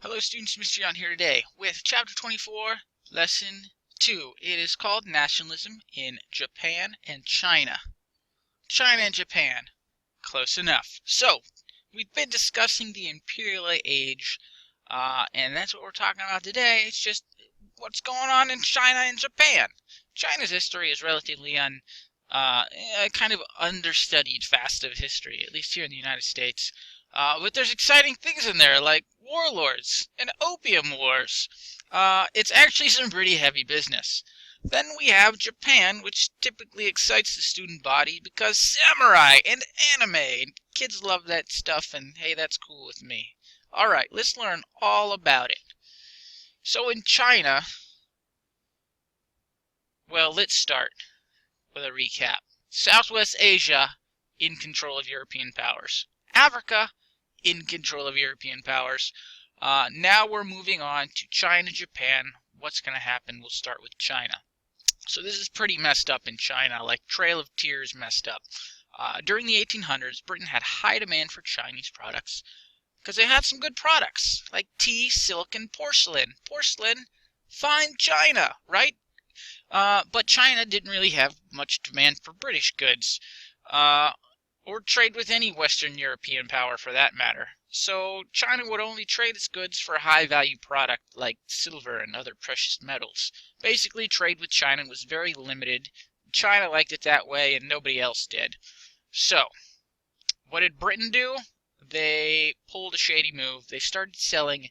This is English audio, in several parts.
Hello students, Mr. John here today with Chapter 24, Lesson 2. It is called Nationalism in Japan and China. China and Japan. Close enough. So, we've been discussing the imperial age, and that's what we're talking about today. It's just what's going on in China and Japan. China's history is relatively kind of understudied fast of history, at least here in the United States. But there's exciting things in there, like warlords and opium wars. It's actually some pretty heavy business. Then we have Japan, which typically excites the student body because samurai and anime, and kids love that stuff, and hey, that's cool with me. Alright, let's learn all about it. So in China, well, let's start with a recap. Southwest Asia, in control of European powers. Africa, in control of European powers. Now we're moving on to China, Japan. What's going to happen? We'll start with China. So this is pretty messed up in China, like Trail of Tears messed up. During the 1800s, Britain had high demand for Chinese products because they had some good products, like tea, silk, and porcelain. Porcelain, fine China, right? But China didn't really have much demand for British goods, or trade with any Western European power for that matter. So China would only trade its goods for a high-value product like silver and other precious metals. Basically, trade with China was very limited. China liked it that way, and nobody else did. So, what did Britain do? They pulled a shady move. They started selling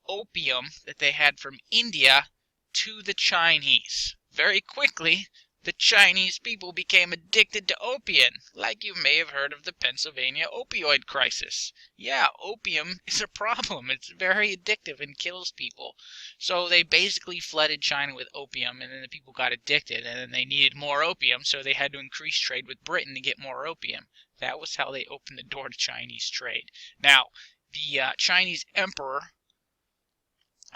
opium that they had from India to the Chinese. Very quickly, the Chinese people became addicted to opium, like you may have heard of the Pennsylvania opioid crisis. Yeah, opium is a problem. It's very addictive and kills people. So they basically flooded China with opium, and then the people got addicted, and then they needed more opium, so they had to increase trade with Britain to get more opium. That was how they opened the door to Chinese trade. Now, the Chinese emperor,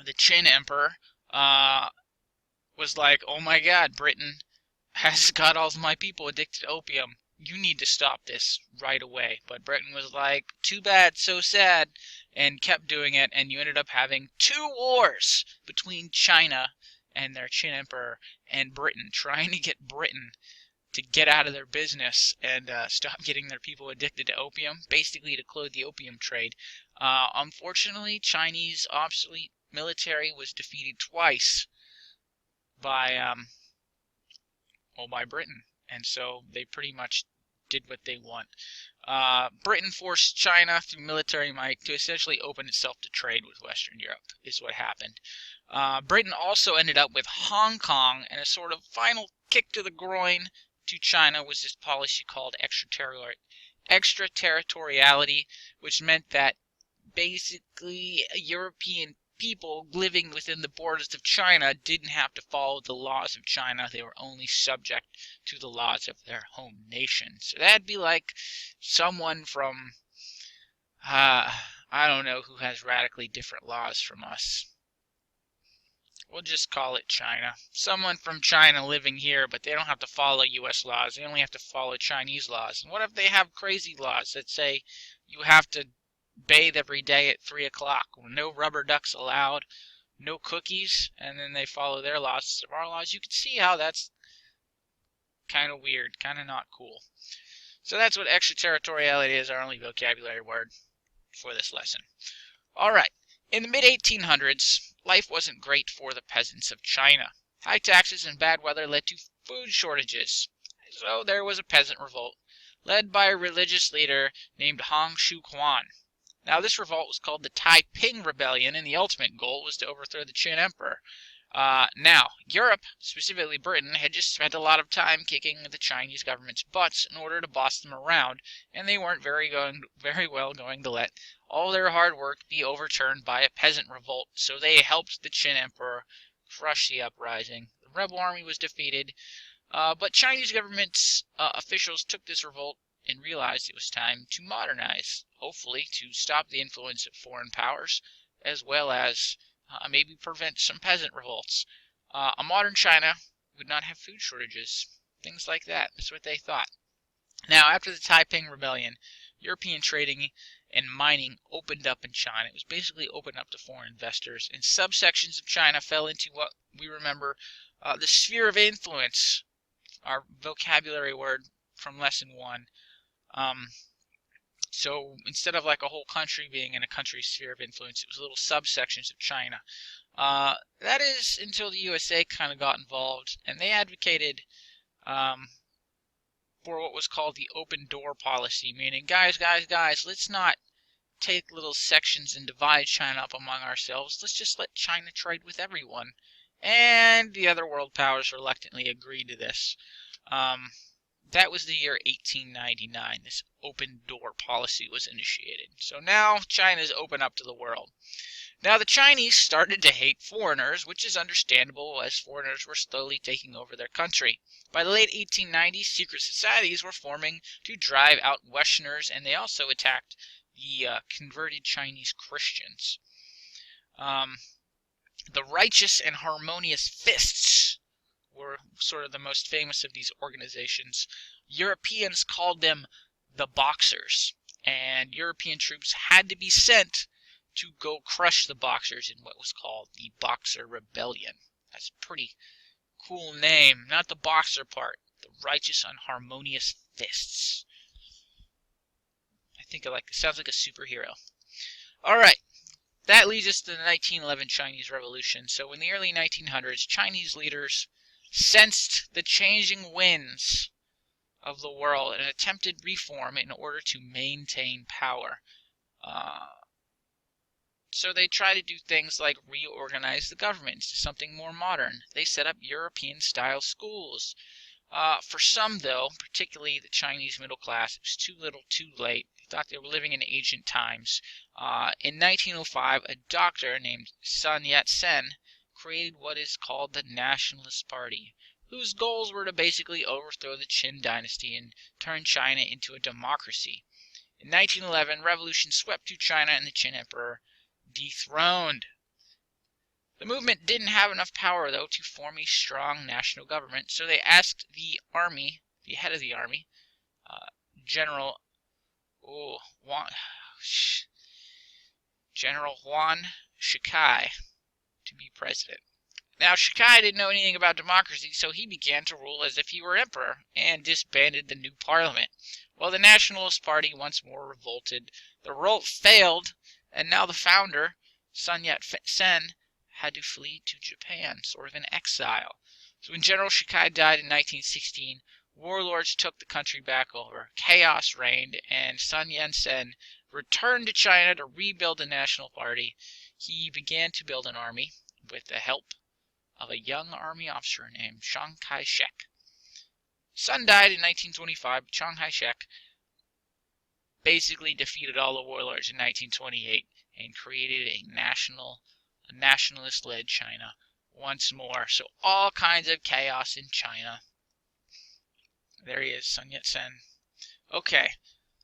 the Qin emperor, was like, oh my god, Britain has got all of my people addicted to opium. You need to stop this right away. But Britain was like, too bad, so sad, and kept doing it, and you ended up having 2 wars between China and their Qin emperor and Britain, trying to get Britain to get out of their business and stop getting their people addicted to opium, basically to close the opium trade. Unfortunately, Chinese obsolete military was defeated twice by Britain, and so they pretty much did what they want. Britain forced China through military might to essentially open itself to trade with Western Europe, is what happened. Britain also ended up with Hong Kong, and a sort of final kick to the groin to China was this policy called extraterritoriality, which meant that basically European people living within the borders of China didn't have to follow the laws of China. They were only subject to the laws of their home nation. So that'd be like someone from, I don't know who has radically different laws from us. We'll just call it China. Someone from China living here, but they don't have to follow U.S. laws. They only have to follow Chinese laws. And what if they have crazy laws that say you have to bathe every day at 3 o'clock, no rubber ducks allowed, no cookies, and then they follow their laws instead of our laws? You can see how that's kind of weird, kind of not cool. So that's what extraterritoriality is, our only vocabulary word for this lesson. Alright, in the mid-1800s, life wasn't great for the peasants of China. High taxes and bad weather led to food shortages. So there was a peasant revolt, led by a religious leader named Hong Xiuquan. Now, this revolt was called the Taiping Rebellion, and the ultimate goal was to overthrow the Qin Emperor. Now, Europe, specifically Britain, had just spent a lot of time kicking the Chinese government's butts in order to boss them around, and they weren't very well going to let all their hard work be overturned by a peasant revolt, so they helped the Qin Emperor crush the uprising. The rebel army was defeated, but Chinese government's officials took this revolt and realized it was time to modernize, hopefully to stop the influence of foreign powers, as well as maybe prevent some peasant revolts. A modern China would not have food shortages, things like that. That's what they thought. Now, after the Taiping Rebellion, European trading and mining opened up in China. It was basically opened up to foreign investors, and subsections of China fell into what we remember the sphere of influence, our vocabulary word from lesson 1. So instead of like a whole country being in a country's sphere of influence, it was little subsections of China. That is until the USA kind of got involved, and they advocated for what was called the open door policy, meaning, guys, let's not take little sections and divide China up among ourselves. Let's just let China trade with everyone. And the other world powers reluctantly agreed to this. That was the year 1899. This open door policy was initiated. So now China is open up to the world. Now the Chinese started to hate foreigners, which is understandable as foreigners were slowly taking over their country. By the late 1890s, secret societies were forming to drive out Westerners, and they also attacked the converted Chinese Christians. The Righteous and Harmonious Fists were sort of the most famous of these organizations. Europeans called them the Boxers, and European troops had to be sent to go crush the Boxers in what was called the Boxer Rebellion. That's a pretty cool name. Not the boxer part. The Righteous and Harmonious Fists. I think it sounds like a superhero. Alright, that leads us to the 1911 Chinese Revolution. So in the early 1900s, Chinese leaders sensed the changing winds of the world and attempted reform in order to maintain power. So they try to do things like reorganize the government into something more modern. They set up European-style schools. For some, though, particularly the Chinese middle class, it was too little too late. They thought they were living in ancient times. In 1905, a doctor named Sun Yat-sen created what is called the Nationalist Party, whose goals were to basically overthrow the Qin dynasty and turn China into a democracy. In 1911, revolution swept through China and the Qin emperor dethroned. The movement didn't have enough power, though, to form a strong national government, so they asked the army, the head of the army, General Yuan Shikai, to be president. Now, Shikai didn't know anything about democracy, so he began to rule as if he were emperor and disbanded the new parliament. Well, the Nationalist Party once more revolted. The revolt failed, and now the founder, Sun Yat-sen, had to flee to Japan, sort of in exile. So when General Shikai died in 1916, warlords took the country back over. Chaos reigned, and Sun Yat-sen returned to China to rebuild the National Party. He began to build an army with the help of a young army officer named Chiang Kai-shek. Sun died in 1925, but Chiang Kai-shek basically defeated all the warlords in 1928 and created a nationalist-led China once more. So all kinds of chaos in China. There he is, Sun Yat-sen. Okay,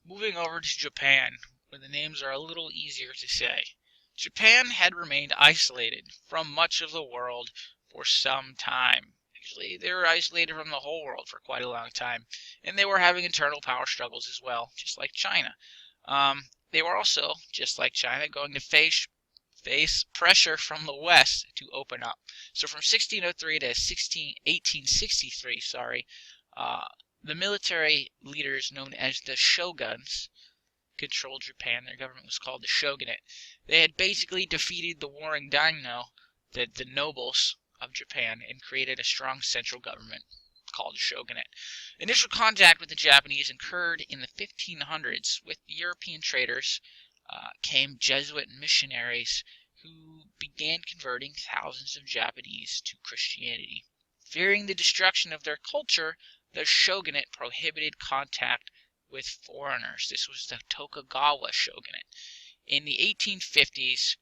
moving over to Japan, where the names are a little easier to say. Japan had remained isolated from much of the world for some time. Actually, they were isolated from the whole world for quite a long time, and they were having internal power struggles as well, just like China. They were also, just like China, going to face pressure from the West to open up. So from 1603 to 1863, the military leaders known as the shoguns controlled Japan. Their government was called the shogunate. They had basically defeated the warring daimyo, the nobles of Japan, and created a strong central government called the shogunate. Initial contact with the Japanese occurred in the 1500s. With the European traders came Jesuit missionaries who began converting thousands of Japanese to Christianity. Fearing the destruction of their culture, the shogunate prohibited contact with foreigners. This was the Tokugawa shogunate. In the 1850s,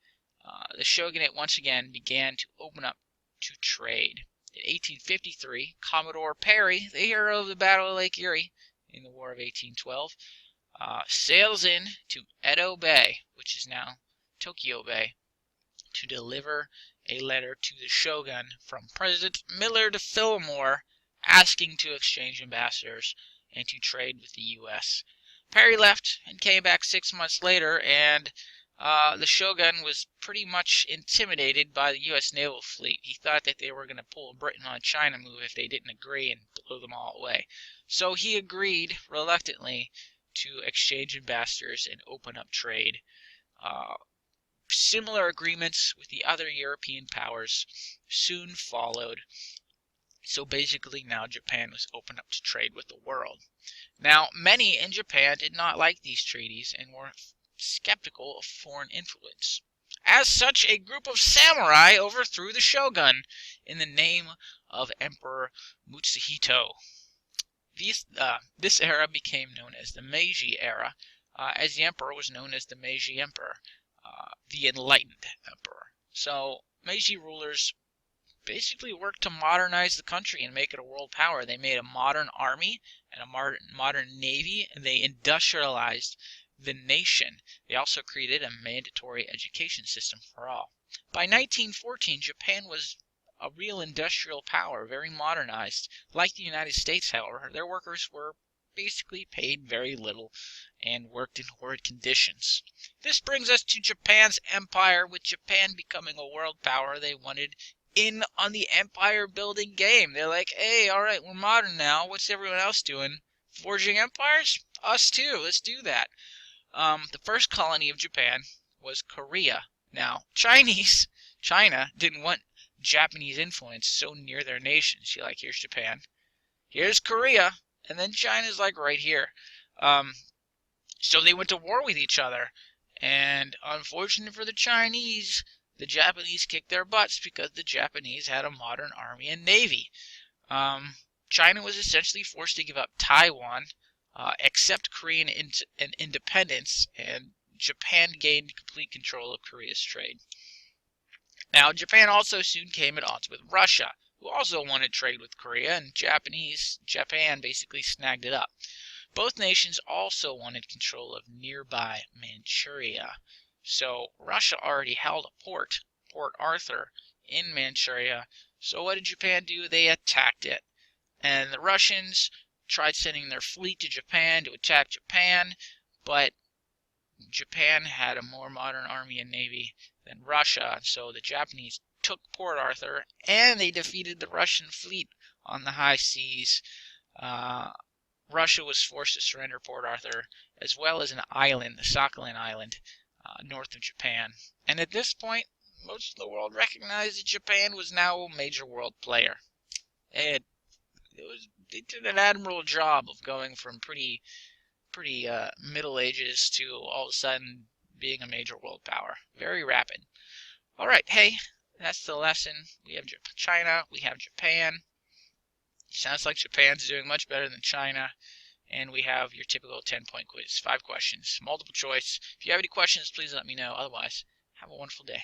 the shogunate once again began to open up to trade. In 1853, Commodore Perry, the hero of the Battle of Lake Erie in the War of 1812, sails in to Edo Bay, which is now Tokyo Bay, to deliver a letter to the shogun from President Millard Fillmore asking to exchange ambassadors and to trade with the U.S. Perry left and came back 6 months later, and the shogun was pretty much intimidated by the U.S. naval fleet. He thought that they were going to pull a Britain on China move if they didn't agree and blow them all away. So he agreed reluctantly to exchange ambassadors and open up trade. Similar agreements with the other European powers soon followed. So basically now Japan was open up to trade with the world. Now, many in Japan did not like these treaties and were skeptical of foreign influence. As such, a group of samurai overthrew the shogun in the name of Emperor Mutsuhito. This era became known as the Meiji era, as the emperor was known as the Meiji Emperor, the Enlightened Emperor. So Meiji rulers basically worked to modernize the country and make it a world power. They made a modern army and a modern navy, and they industrialized the nation. They also created a mandatory education system for all. By 1914, Japan was a real industrial power, very modernized. Like the United States, however, their workers were basically paid very little and worked in horrid conditions. This brings us to Japan's empire. With Japan becoming a world power, they wanted in on the empire building game. They're like, hey, all right, we're modern now. What's everyone else doing? Forging empires? Us too. Let's do that. The first colony of Japan was Korea. Now, China didn't want Japanese influence so near their nation. See, like, here's Japan, here's Korea, and then China's like right here. So they went to war with each other, and unfortunately for the Chinese, the Japanese kicked their butts because the Japanese had a modern army and navy. China was essentially forced to give up Taiwan, accept Korean independence, and Japan gained complete control of Korea's trade. Now, Japan also soon came at odds with Russia, who also wanted trade with Korea, and Japan basically snagged it up. Both nations also wanted control of nearby Manchuria. So Russia already held a Port Arthur, in Manchuria. So what did Japan do? They attacked it. And the Russians tried sending their fleet to Japan to attack Japan, but Japan had a more modern army and navy than Russia, so the Japanese took Port Arthur, and they defeated the Russian fleet on the high seas. Russia was forced to surrender Port Arthur, as well as an island, the Sakhalin Island, north of Japan. And at this point, most of the world recognized that Japan was now a major world player. They did an admirable job of going from pretty Middle Ages to all of a sudden being a major world power. Very rapid. All right, hey, that's the lesson. We have China, we have Japan. Sounds like Japan's doing much better than China. And we have your typical 10-point quiz. 5 questions, multiple choice. If you have any questions, please let me know. Otherwise, have a wonderful day.